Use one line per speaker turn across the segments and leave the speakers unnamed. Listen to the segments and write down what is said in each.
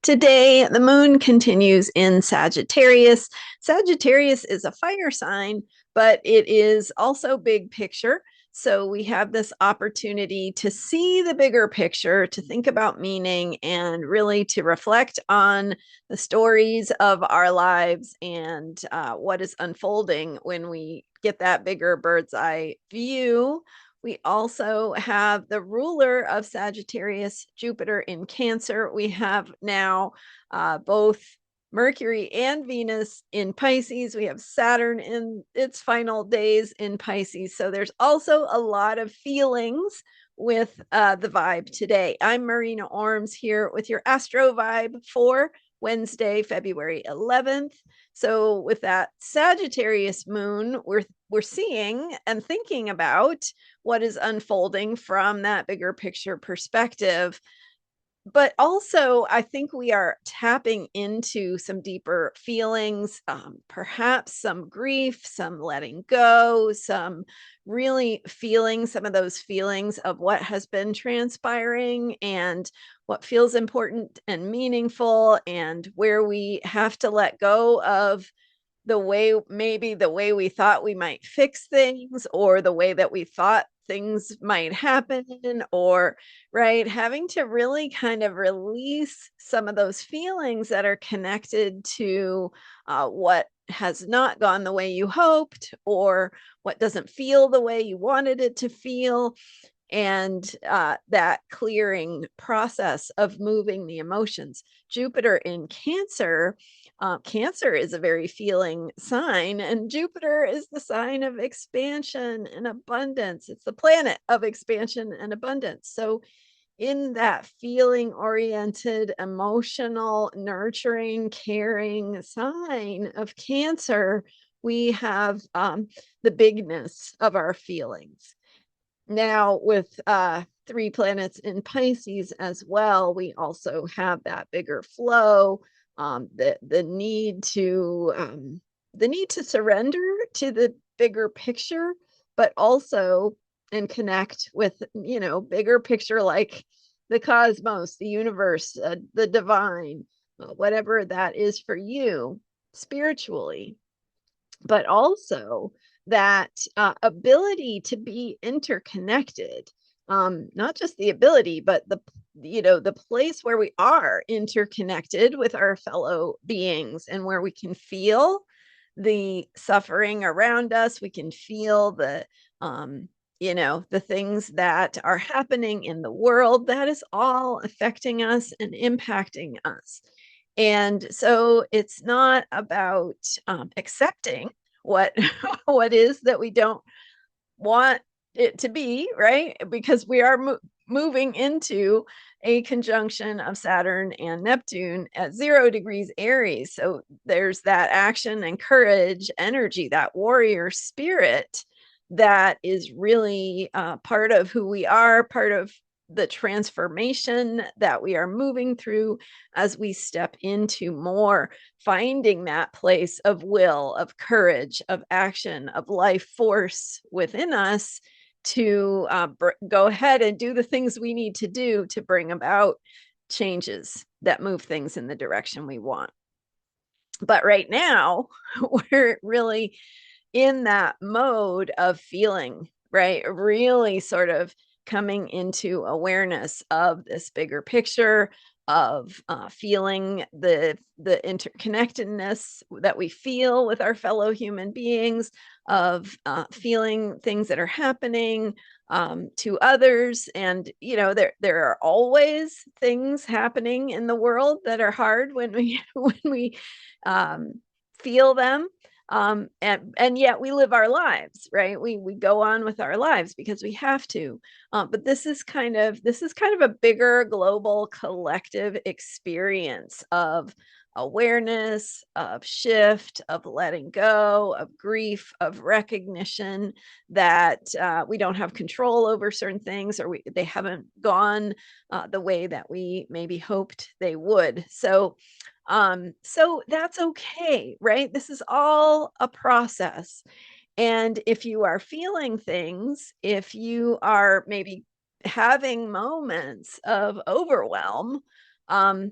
Today, the moon continues in Sagittarius. Sagittarius is a fire sign, but it is also big picture. So we have this opportunity to see the bigger picture, to think about meaning, and really to reflect on the stories of our lives and what is unfolding when we get that bigger bird's eye view. We also have the ruler of Sagittarius, Jupiter in Cancer. We have now both Mercury and Venus in Pisces. We have Saturn in its final days in Pisces. So there's also a lot of feelings with the vibe today. I'm Marina Orms here with your Astro vibe for Wednesday, February 11th. So with that Sagittarius moon, we're seeing and thinking about what is unfolding from that bigger picture perspective. But also, I think we are tapping into some deeper feelings, perhaps some grief, some letting go, some really feeling some of those feelings of what has been transpiring and what feels important and meaningful, and where we have to let go of the way we thought we might fix things, or the way that we thought things might happen, or right, having to really kind of release some of those feelings that are connected to what has not gone the way you hoped, or what doesn't feel the way you wanted it to feel, and that clearing process of moving the emotions. Jupiter in Cancer, Cancer is a very feeling sign, and Jupiter is the sign of expansion and abundance. It's the planet of expansion and abundance. So, in that feeling oriented, emotional, nurturing, caring sign of Cancer, we have the bigness of our feelings. Now, with three planets in Pisces as well, we also have that bigger flow, the need to surrender to the bigger picture, but also and connect with bigger picture, like the cosmos, the universe, the divine, whatever that is for you spiritually, but also that ability to be interconnected, not just the ability, but the place where we are interconnected with our fellow beings, and where we can feel the suffering around us. We can feel the things that are happening in the world, that is all affecting us and impacting us. And so it's not about accepting what what is that we don't want it to be, right? Because we are moving into a conjunction of Saturn and Neptune at 0 degrees Aries. So there's that action and courage energy, that warrior spirit, that is really part of who we are, part of the transformation that we are moving through as we step into more finding that place of will, of courage, of action, of life force within us to go ahead and do the things we need to do to bring about changes that move things in the direction we want. But right now, we're really in that mode of feeling, right? Really sort of coming into awareness of this bigger picture, of feeling the interconnectedness that we feel with our fellow human beings, of feeling things that are happening to others. And there are always things happening in the world that are hard when we when we feel them, and yet we live our lives, right? We go on with our lives because we have to, but this is kind of a bigger global collective experience of awareness, of shift, of letting go, of grief, of recognition that we don't have control over certain things, or they haven't gone the way that we maybe hoped they would. So that's okay, right? This is all a process. And if you are feeling things, if you are maybe having moments of overwhelm, um,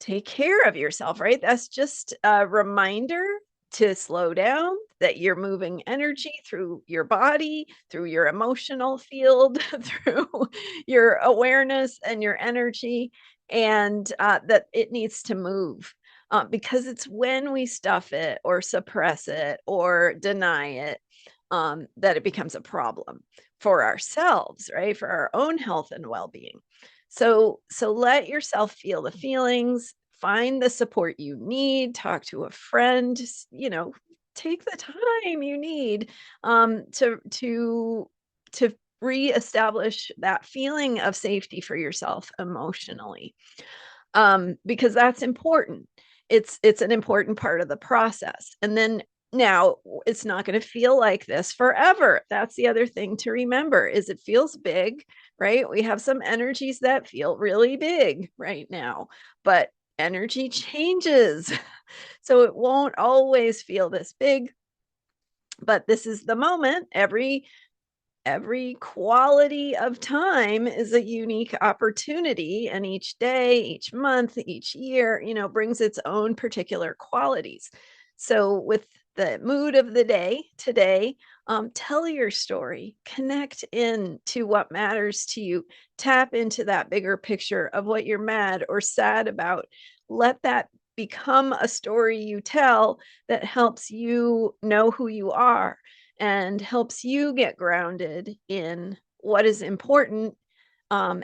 take care of yourself, right? That's just a reminder to slow down, that you're moving energy through your body, through your emotional field, through your awareness and your energy, and that it needs to move. Because it's when we stuff it or suppress it or deny it, that it becomes a problem for ourselves, right? For our own health and well-being. So let yourself feel the feelings, find the support you need, talk to a friend, take the time you need to reestablish that feeling of safety for yourself emotionally, because that's important. It's an important part of the process. And then now it's not going to feel like this forever. That's the other thing to remember, is it feels big, right? We have some energies that feel really big right now, but energy changes. So it won't always feel this big, but this is the moment. Every quality of time is a unique opportunity, and each day, each month, each year, brings its own particular qualities. So with the mood of the day today, tell your story, connect in to what matters to you, tap into that bigger picture of what you're mad or sad about. Let that become a story you tell that helps you know who you are and helps you get grounded in what is important,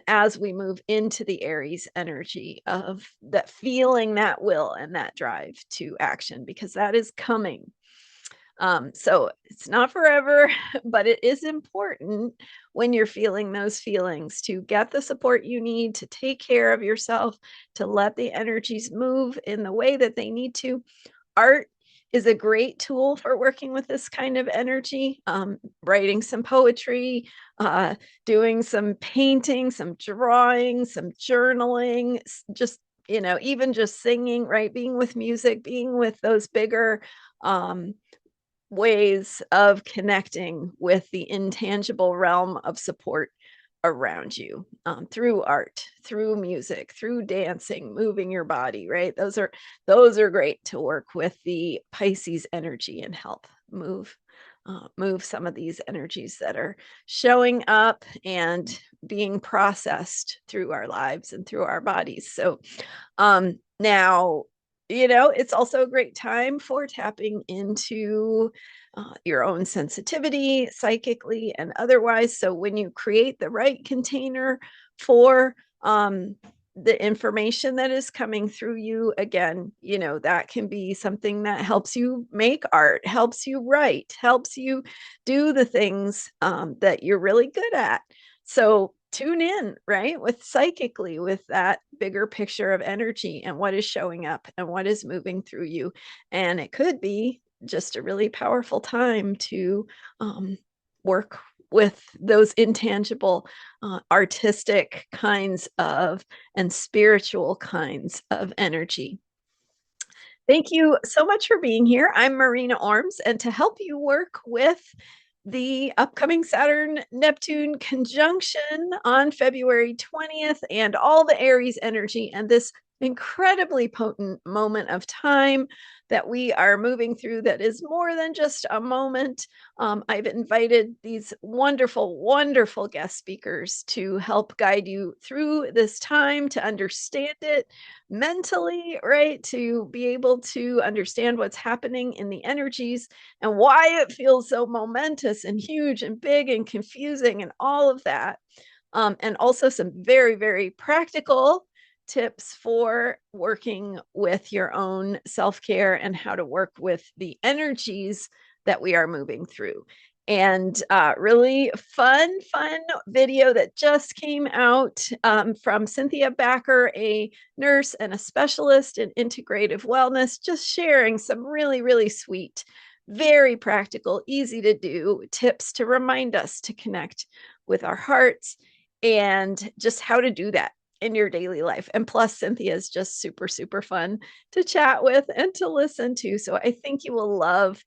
as we move into the Aries energy of that feeling, that will, and that drive to action, because that is coming. So it's not forever, but it is important when you're feeling those feelings to get the support you need, to take care of yourself, to let the energies move in the way that they need to. Art is a great tool for working with this kind of energy. Writing some poetry, doing some painting, some drawing, some journaling, just, even just singing, right? Being with music, being with those bigger um, ways of connecting with the intangible realm of support around you, through art, through music, through dancing, moving your body, right? Those are great to work with the Pisces energy and help move some of these energies that are showing up and being processed through our lives and through our bodies. So now, it's also a great time for tapping into your own sensitivity, psychically and otherwise. So when you create the right container for the information that is coming through you, again, that can be something that helps you make art, helps you write, helps you do the things that you're really good at. So tune in, right? With psychically, with that bigger picture of energy and what is showing up and what is moving through you. And it could be just a really powerful time to work with those intangible, artistic kinds of and spiritual kinds of energy. Thank you so much for being here. I'm Marina Orms, and to help you work with the upcoming Saturn Neptune conjunction on February 20th and all the Aries energy and this incredibly potent moment of time that we are moving through, that is more than just a moment. I've invited these wonderful, wonderful guest speakers to help guide you through this time, to understand it mentally, right? To be able to understand what's happening in the energies and why it feels so momentous and huge and big and confusing and all of that. And also some very, very practical tips for working with your own self-care and how to work with the energies that we are moving through. And really fun video that just came out from Cynthia Backer, a nurse and a specialist in integrative wellness, just sharing some really, really sweet, very practical, easy to do tips to remind us to connect with our hearts and just how to do that in your daily life. And plus, Cynthia is just super, super fun to chat with and to listen to. So I think you will love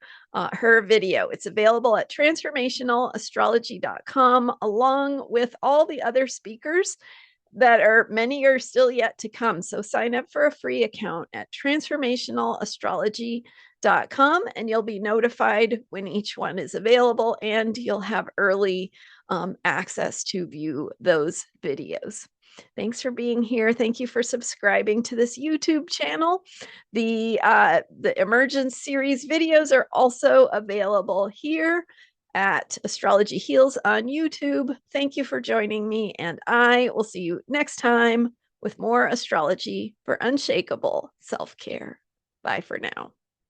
her video. It's available at transformationalastrology.com, along with all the other speakers Many are still yet to come. So sign up for a free account at transformationalastrology.com and you'll be notified when each one is available, and you'll have early access to view those videos. Thanks for being here. Thank you for subscribing to this YouTube channel. The Emergence series videos are also available here at Astrology Heals on YouTube. Thank you for joining me, and I will see you next time with more astrology for unshakable self-care. Bye for now.